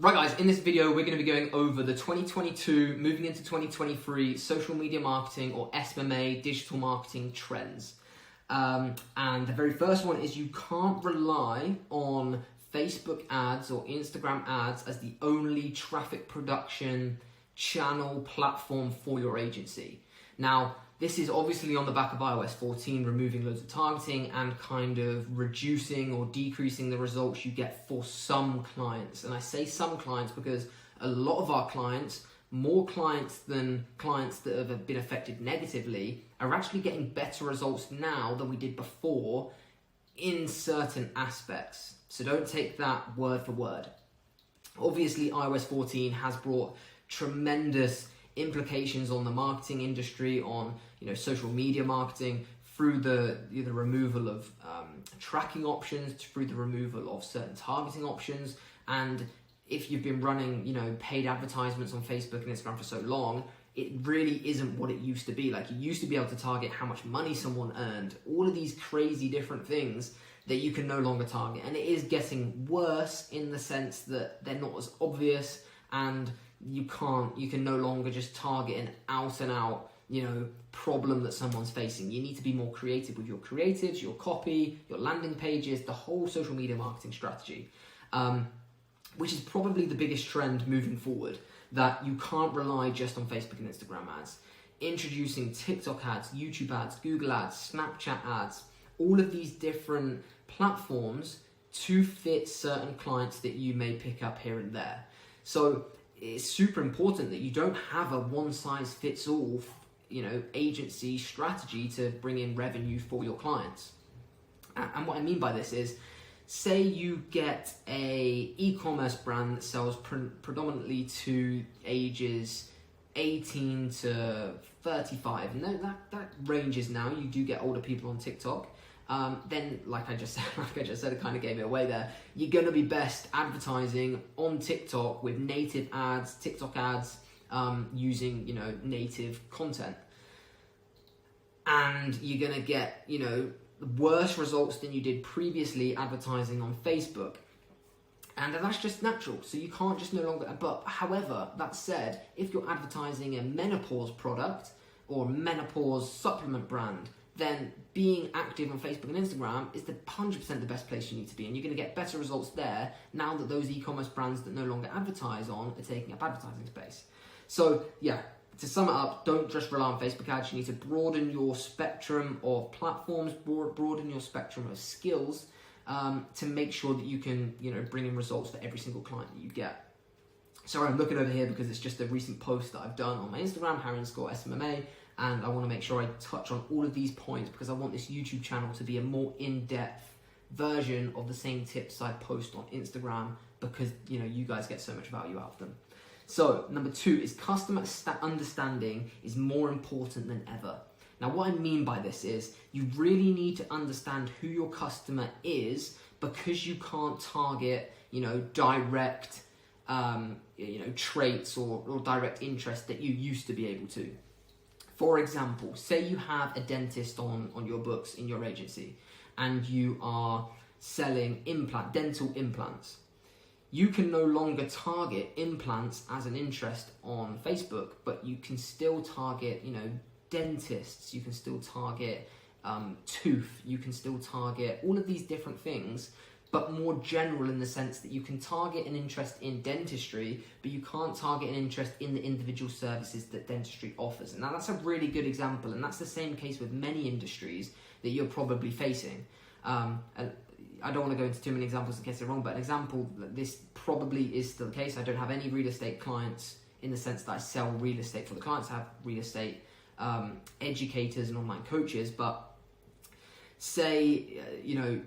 Right guys, in this video we're going to be going over the 2022 moving into 2023 social media marketing or SMMA digital marketing trends. And the very first one is you can't rely on Facebook ads or Instagram ads as the only traffic production channel platform for your agency. Now, this is obviously on the back of iOS 14 removing loads of targeting and kind of reducing or decreasing the results you get for some clients. And I say some clients because a lot of our clients, more clients than clients that have been affected negatively, are actually getting better results now than we did before in certain aspects. So don't take that word for word. Obviously, iOS 14 has brought tremendous implications on the marketing industry, on social media marketing, through the removal of tracking options, through the removal of certain targeting options. And if you've been running paid advertisements on Facebook and Instagram for so long, it really isn't what it used to be. Like, you used to be able to target how much money someone earned, all of these crazy different things that you can no longer target. And it is getting worse in the sense that they're not as obvious, and you can no longer just target an out and out problem that someone's facing. You need to be more creative with your creatives, your copy, your landing pages, the whole social media marketing strategy, which is probably the biggest trend moving forward, that you can't rely just on Facebook and Instagram ads. Introducing TikTok ads, YouTube ads, Google ads, Snapchat ads, all of these different platforms to fit certain clients that you may pick up here and there. So it's super important that you don't have a one-size-fits-all agency strategy to bring in revenue for your clients. And what I mean by this is, say you get a e-commerce brand that sells predominantly to ages 18 to 35, and that ranges now. You do get older people on TikTok. Then, like I just said, it kind of gave it away there. You're going to be best advertising on TikTok with native ads, TikTok ads, using native content, and you're going to get worse results than you did previously advertising on Facebook. And that's just natural. So you can't just no longer. But however, that said, if you're advertising a menopause product or menopause supplement brand, then being active on Facebook and Instagram is 100% the best place you need to be. And you're going to get better results there now that those e-commerce brands that no longer advertise on are taking up advertising space. So yeah, to sum it up, don't just rely on Facebook ads. You need to broaden your spectrum of platforms, broaden your spectrum of skills, to make sure that you can bring in results for every single client that you get. Sorry, I'm looking over here because it's just a recent post that I've done on my Instagram, Harry_SMMA. And I want to make sure I touch on all of these points because I want this YouTube channel to be a more in-depth version of the same tips I post on Instagram, because you guys get so much value out of them. So number 2 is customer understanding is more important than ever. Now, what I mean by this is you really need to understand who your customer is, because you can't target direct traits or direct interest that you used to be able to. For example, say you have a dentist on your books in your agency and you are selling dental implants. You can no longer target implants as an interest on Facebook, but you can still target, dentists, you can still target tooth, you can still target all of these different things, but more general in the sense that you can target an interest in dentistry, but you can't target an interest in the individual services that dentistry offers. And now that's a really good example, and that's the same case with many industries that you're probably facing. And I don't want to go into too many examples in case they're wrong, but an example that this probably is still the case. I don't have any real estate clients in the sense that I sell real estate for the clients. I have real estate educators and online coaches, but say,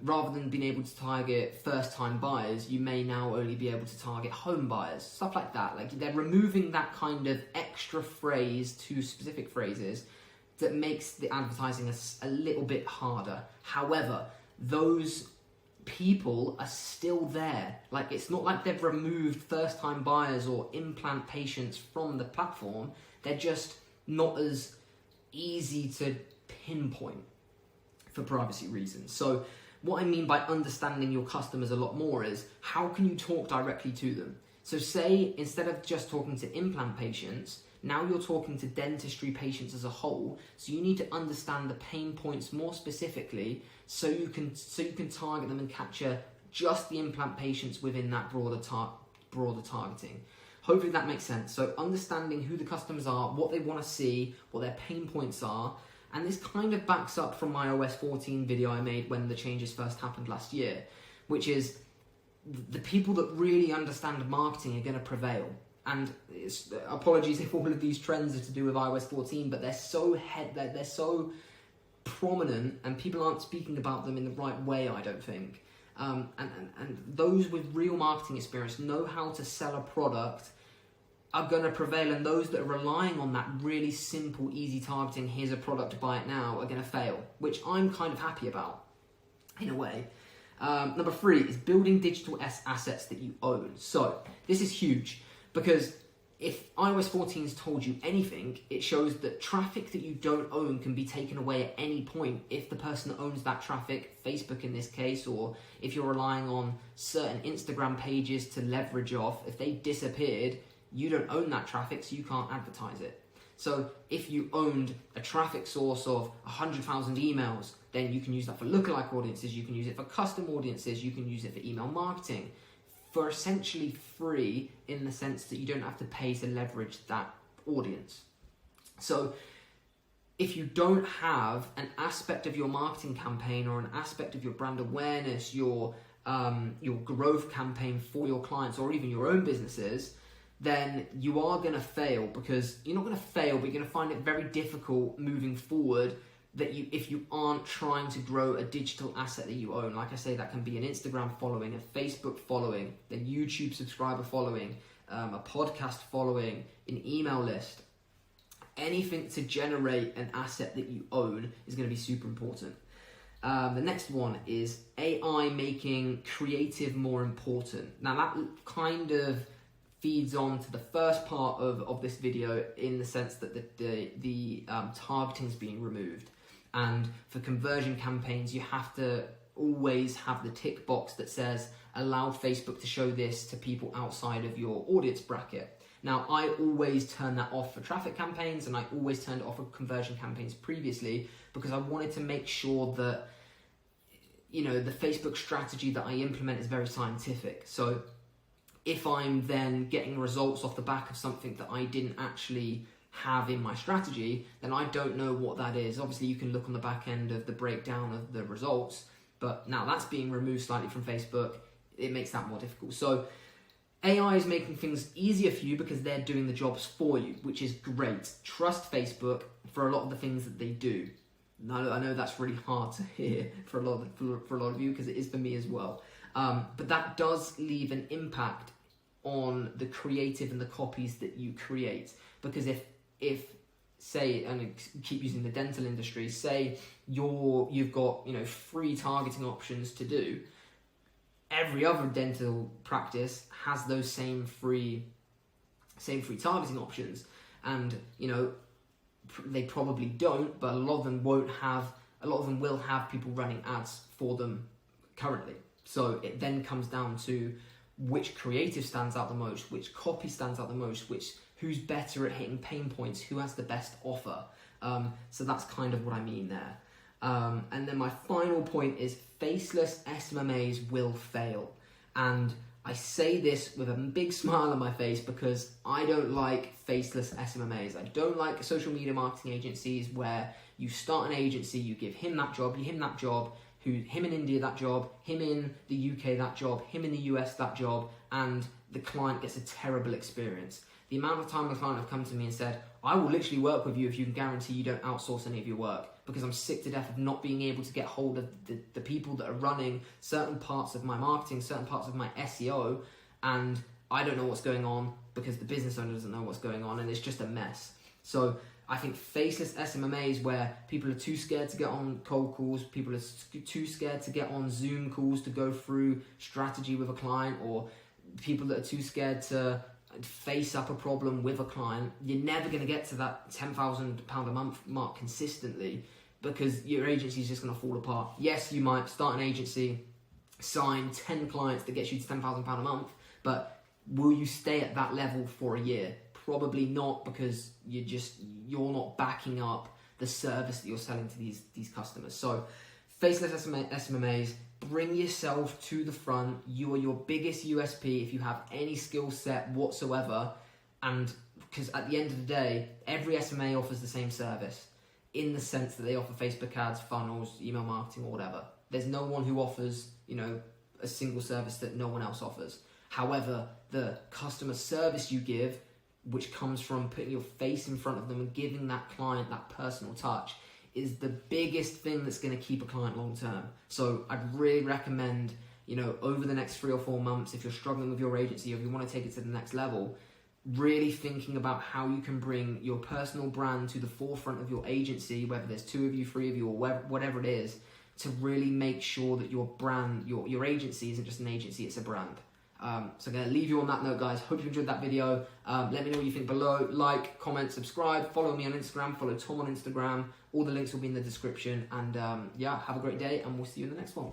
rather than being able to target first-time buyers, you may now only be able to target home buyers, stuff like that. Like, they're removing that kind of extra phrase to specific phrases that makes the advertising a little bit harder. However, those people are still there. Like, it's not like they've removed first-time buyers or implant patients from the platform. They're just not as easy to pinpoint for privacy reasons. So what I mean by understanding your customers a lot more is, how can you talk directly to them? So say instead of just talking to implant patients, now you're talking to dentistry patients as a whole. So you need to understand the pain points more specifically, so you can target them and capture just the implant patients within that broader targeting. Hopefully that makes sense. So understanding who the customers are, what they want to see, what their pain points are, and this kind of backs up from my iOS 14 video I made when the changes first happened last year, which is the people that really understand marketing are going to prevail. And apologies if all of these trends are to do with iOS 14, but they're so prominent, and people aren't speaking about them in the right way, I don't think. And those with real marketing experience know how to sell a product are going to prevail, and those that are relying on that really simple, easy targeting, here's a product, buy it now, are going to fail, which I'm kind of happy about, in a way. Number 3 is building digital assets that you own. So this is huge, because if iOS 14 has told you anything, it shows that traffic that you don't own can be taken away at any point if the person that owns that traffic, Facebook in this case, or if you're relying on certain Instagram pages to leverage off, if they disappeared, you don't own that traffic, so you can't advertise it. So if you owned a traffic source of 100,000 emails, then you can use that for lookalike audiences, you can use it for custom audiences, you can use it for email marketing, for essentially free, in the sense that you don't have to pay to leverage that audience. So if you don't have an aspect of your marketing campaign or an aspect of your brand awareness, your growth campaign for your clients or even your own businesses, then you are going to fail, because you're not going to fail, but you're going to find it very difficult moving forward if you aren't trying to grow a digital asset that you own. Like I say, that can be an Instagram following, a Facebook following, a YouTube subscriber following, a podcast following, an email list. Anything to generate an asset that you own is going to be super important. The next one is AI making creative more important. Now that kind of feeds on to the first part of this video, in the sense that the targeting is being removed. And for conversion campaigns, you have to always have the tick box that says, allow Facebook to show this to people outside of your audience bracket. Now, I always turn that off for traffic campaigns, and I always turned it off for conversion campaigns previously, because I wanted to make sure that, the Facebook strategy that I implement is very scientific. So if I'm then getting results off the back of something that I didn't actually have in my strategy, then I don't know what that is. Obviously, you can look on the back end of the breakdown of the results, but now that's being removed slightly from Facebook. It makes that more difficult. So AI is making things easier for you because they're doing the jobs for you, which is great. Trust Facebook for a lot of the things that they do. I know that's really hard to hear for a lot of you, because it is for me as well. But that does leave an impact on the creative and the copies that you create. Because if say, and I keep using the dental industry, say you've got free targeting options to do, every other dental practice has those same free targeting options, and they probably don't, but a lot of them will have people running ads for them currently. So it then comes down to which creative stands out the most, which copy stands out the most, who's better at hitting pain points, who has the best offer. So that's kind of what I mean there. And then my final point is faceless SMMAs will fail. And I say this with a big smile on my face, because I don't like faceless SMMAs. I don't like social media marketing agencies where you start an agency, you give him that job, him in India that job, him in the UK that job, him in the US that job, and the client gets a terrible experience. The amount of time a client have come to me and said, I will literally work with you if you can guarantee you don't outsource any of your work, because I'm sick to death of not being able to get hold of the people that are running certain parts of my marketing, certain parts of my SEO, and I don't know what's going on because the business owner doesn't know what's going on, and it's just a mess. So I think faceless SMMAs, where people are too scared to get on cold calls, people are too scared to get on Zoom calls to go through strategy with a client, or people that are too scared to face up a problem with a client, you're never going to get to that £10,000 a month mark consistently, because your agency is just going to fall apart. Yes, you might start an agency, sign 10 clients that gets you to £10,000 a month, but Will you stay at that level for a year? Probably not, because you're not backing up the service that you're selling to these customers. So faceless SMMAs, bring yourself to the front. You are your biggest USP if you have any skill set whatsoever. And because at the end of the day, every SMA offers the same service in the sense that they offer Facebook ads, funnels, email marketing, or whatever. There's no one who offers, a single service that no one else offers. However, the customer service you give, which comes from putting your face in front of them and giving that client that personal touch, is the biggest thing that's going to keep a client long term. So I'd really recommend, over the next 3 or 4 months, if you're struggling with your agency or if you want to take it to the next level, really thinking about how you can bring your personal brand to the forefront of your agency, whether there's 2 of you, 3 of you, or whatever it is, to really make sure that your brand, your agency isn't just an agency, it's a brand. So I'm going to leave you on that note, guys. Hope you enjoyed that video. Let me know what you think below. Like, comment, subscribe, follow me on Instagram, follow Tom on Instagram. All the links will be in the description. And yeah, have a great day, and we'll see you in the next one.